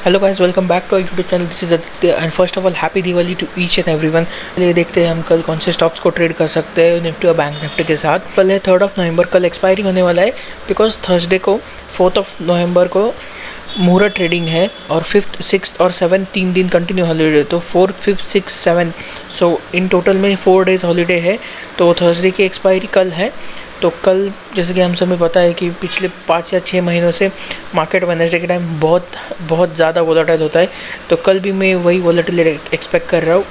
Hello guys, welcome back to YouTube channel. This is Aditya and first of all happy Diwali to each and everyone. चलिए देखते हैं हम कल कौन से स्टॉक्स को ट्रेड कर सकते हैं निफ्टी और बैंक निफ्टी के साथ। कल है 3 नवंबर, कल एक्सपायरी होने वाला है बिकॉज थर्सडे को 4 नवंबर को मुहूर्त ट्रेडिंग है और 5th, 6th और 7th 3 दिन कंटिन्यू हॉलीडे, तो 4, 5, 6, 7 सो इन टोटल में 4 डेज़ हॉलीडे है। तो थर्सडे की एक्सपायरी कल है। तो कल जैसे कि हम सभी पता है कि पिछले 5 या 6 महीनों से मार्केट वेडनेसडे के टाइम बहुत ज़्यादा वोलेटाइल होता है। तो कल भी मैं वही वोलेटिलिटी एक्सपेक्ट कर रहा हूँ।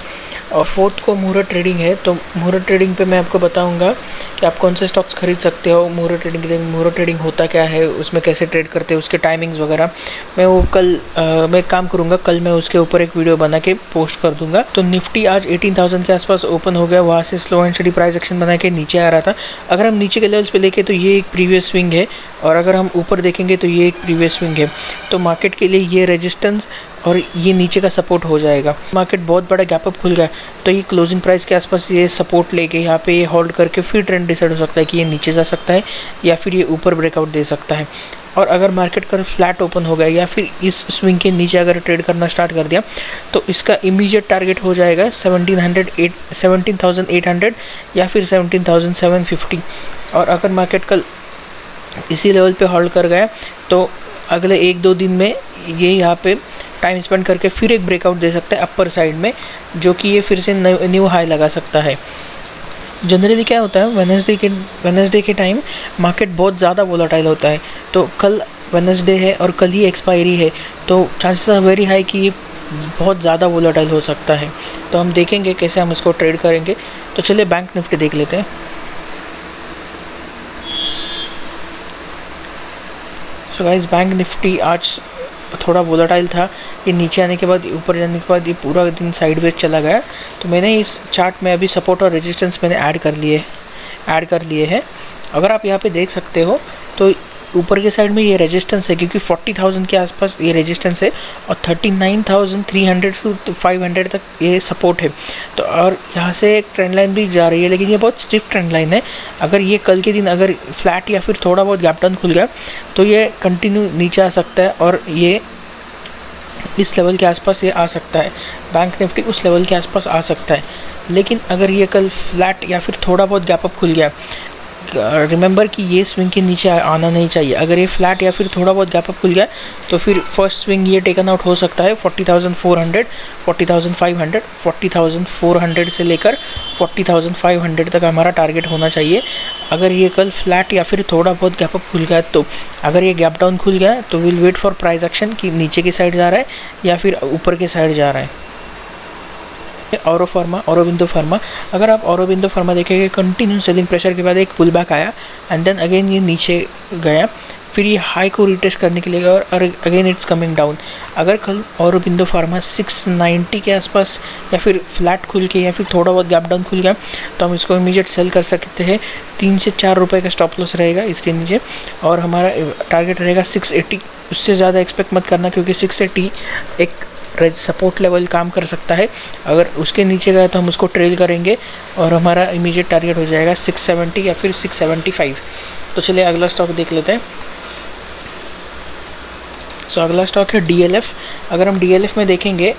और 4th को मुहूर्त ट्रेडिंग है, तो मुहूर्त ट्रेडिंग पे मैं आपको बताऊंगा कि आप कौन से स्टॉक्स खरीद सकते हो मुहूर्त ट्रेडिंग के लिए। मुहूर्त ट्रेडिंग होता क्या है, उसमें कैसे ट्रेड करते हैं, उसके टाइमिंग्स वगैरह मैं वो कल मैं काम करूँगा। कल मैं उसके ऊपर एक वीडियो बना के पोस्ट कर दूंगा। तो निफ्टी आज 18,000 के आसपास ओपन हो गया, वहाँ से slow and study price action बना के नीचे आ रहा था। अगर हम नीचे के लेवल्स पे देखें तो ये एक प्रीवियस स्विंग है, और अगर हम ऊपर देखेंगे तो ये एक प्रीवियस स्विंग है। तो मार्केट के लिए ये रेजिस्टेंस और ये नीचे का सपोर्ट हो जाएगा। मार्केट बहुत बड़ा गैप अप खुल गया, तो ये क्लोजिंग प्राइस के आसपास ये सपोर्ट लेके यहाँ पे ये होल्ड करके फिर ट्रेंड डिसाइड हो सकता है कि ये नीचे जा सकता है या फिर ये ऊपर ब्रेकआउट दे सकता है। और अगर मार्केट का फ्लैट ओपन हो गया या फिर इस स्विंग के नीचे अगर ट्रेड करना स्टार्ट कर दिया तो इसका इमीडिएट टारगेट हो जाएगा 17,800 या फिर 17,750। और अगर मार्केट कल इसी लेवल पे होल्ड कर गया तो अगले 1-2 दिन में ये यहाँ पे टाइम स्पेंड करके फिर एक ब्रेकआउट दे सकता है अपर साइड में, जो कि ये फिर से न्यू हाई लगा सकता है। जनरली क्या होता है, वेडनेसडे के टाइम मार्केट बहुत ज़्यादा वोलेटाइल होता है। तो कल वेडनेसडे है और कल ही एक्सपायरी है, तो चांसेस आर वेरी हाई कि ये बहुत ज़्यादा वोलेटाइल हो सकता है। तो हम देखेंगे कैसे हम इसको ट्रेड करेंगे। तो चलिए बैंक निफ्टी देख लेते हैं। सो गाइस, बैंक निफ्टी आज थोड़ा वोलेटाइल था। ये नीचे आने के बाद, ऊपर जाने के बाद ये पूरा दिन साइडवेज चला गया। तो मैंने इस चार्ट में अभी सपोर्ट और रेजिस्टेंस मैंने ऐड कर लिए हैं। अगर आप यहाँ पे देख सकते हो तो ऊपर के साइड में ये रेजिस्टेंस है, क्योंकि 40,000 के आसपास ये रेजिस्टेंस है और 39,300 to 500 तक ये सपोर्ट है। तो और यहाँ से एक ट्रेंड लाइन भी जा रही है, लेकिन ये बहुत स्टिफ ट्रेंड लाइन है। अगर ये कल के दिन अगर फ्लैट या फिर थोड़ा बहुत गैप डाउन खुल गया तो ये कंटिन्यू नीचे आ सकता है और ये इस लेवल के आसपास ये आ सकता है। बैंक निफ्टी उस लेवल के आसपास आ सकता है। लेकिन अगर ये कल फ्लैट या फिर थोड़ा बहुत गैप अप खुल गया, रिमेंबर कि ये स्विंग के नीचे आना नहीं चाहिए। अगर ये फ्लैट या फिर थोड़ा बहुत गैप अप खुल गया तो फिर फर्स्ट स्विंग ये टेकन आउट हो सकता है 40,400, 40,500, 40,400 से लेकर 40,500 तक हमारा टारगेट होना चाहिए। अगर ये कल फ्लैट या फिर थोड़ा बहुत गैप अप खुल गया, तो अगर ये गैप डाउन खुल गया तो will wait for price action कि नीचे की साइड जा रहा है या फिर ऊपर की साइड जा रहा है। औरोबिंदो फार्मा, अगर आप औरोबिंदो फार्मा देखेंगे, कंटिन्यू सेलिंग प्रेशर के बाद एक पुल बैक आया एंड देन अगेन ये नीचे गया, फिर ये हाई को रिटेस्ट करने के लिए और अगेन इट्स कमिंग डाउन। अगर कल औरोबिंदो फार्मा 690 के आसपास या फिर फ्लैट खुल के या फिर थोड़ा बहुत गैप डाउन खुल गया तो हम इसको इमीडिएट सेल कर सकते हैं। 3 से 4 रुपये का स्टॉप लॉस रहेगा इसके नीचे, और हमारा टारगेट रहेगा 680। उससे ज़्यादा एक्सपेक्ट मत करना, क्योंकि 680 एक सपोर्ट लेवल काम कर सकता है। अगर उसके नीचे गया तो हम उसको ट्रेल करेंगे और हमारा इमीडिएट टारगेट हो जाएगा 670 या फिर 675। तो चलिए अगला स्टॉक देख लेते हैं। सो अगला स्टॉक है DLF। अगर हम DLF में देखेंगे,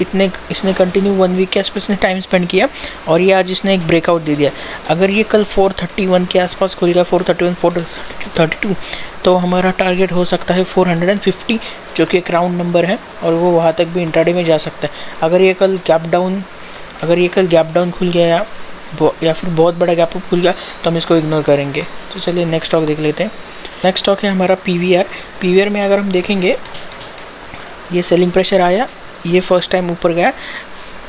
इसने कंटिन्यू 1 वीक के आसपास ने टाइम स्पेंड किया और ये आज इसने एक ब्रेकआउट दे दिया। अगर ये कल 431 के आसपास खुल गया, 431, 432, तो हमारा टारगेट हो सकता है 450, जो कि एक राउंड नंबर है और वो वहाँ तक भी इंट्राडे में जा सकता है। अगर ये कल गैप डाउन खुल गया या फिर बहुत बड़ा गैप अप खुल गया तो हम इसको इग्नोर करेंगे। तो चलिए नेक्स्ट स्टॉक देख लेते हैं। नेक्स्ट स्टॉक है हमारा PVR में अगर हम देखेंगे, ये सेलिंग प्रेशर आया, ये फर्स्ट टाइम ऊपर गया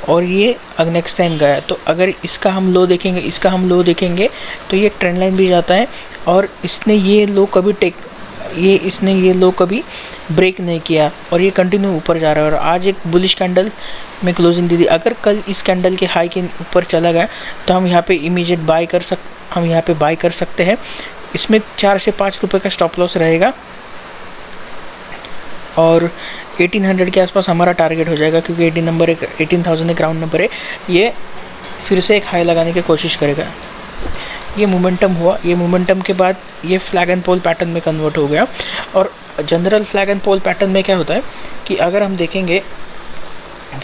और ये नेक्स्ट टाइम गया। तो अगर इसका हम लो देखेंगे तो ये ट्रेंड लाइन भी जाता है और इसने ये लो कभी ब्रेक नहीं किया और ये कंटिन्यू ऊपर जा रहा है और आज एक बुलिश कैंडल में क्लोजिंग दी थी। अगर कल इस कैंडल के हाई के ऊपर चला गया तो हम यहाँ पे इमीडिएट बाय कर सकते हैं। इसमें 4 से 5 रुपये का स्टॉप लॉस रहेगा और 1800 के आसपास हमारा टारगेट हो जाएगा, क्योंकि 18,000 एक राउंड नंबर है। ये फिर से एक हाई लगाने की कोशिश करेगा। ये मोमेंटम हुआ, ये मोमेंटम के बाद ये फ्लैग एंड पोल पैटर्न में कन्वर्ट हो गया और general flag and pole pattern में क्या होता है कि अगर हम देखेंगे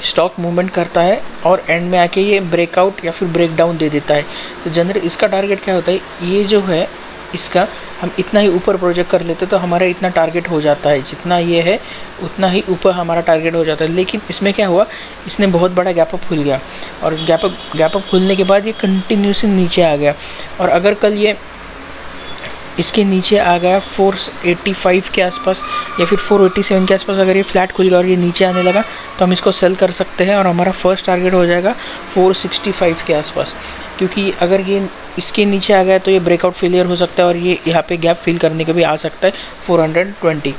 स्टॉक मूवमेंट करता है और एंड में आके ये ब्रेकआउट या फिर ब्रेक डाउन दे देता है, तो जनरल इसका टारगेट क्या होता है, ये जो है इसका हम इतना ही ऊपर प्रोजेक्ट कर लेते तो हमारा इतना टारगेट हो जाता है, जितना ये है उतना ही ऊपर हमारा टारगेट हो जाता है। लेकिन इसमें क्या हुआ, इसने बहुत बड़ा गैप अप खुल गया और गैप अप खुलने के बाद ये कंटिन्यूसली नीचे आ गया। और अगर कल ये इसके नीचे आ गया 485 के आसपास या फिर 487 के आसपास, अगर ये फ्लैट खुल गया और ये नीचे आने लगा तो हम इसको सेल कर सकते हैं और हमारा फर्स्ट टारगेट हो जाएगा 465 के आसपास। क्योंकि अगर ये इसके नीचे आ गया तो ये ब्रेकआउट फेलियर हो सकता है और ये यहाँ पे गैप फिल करने के भी आ सकता है 420।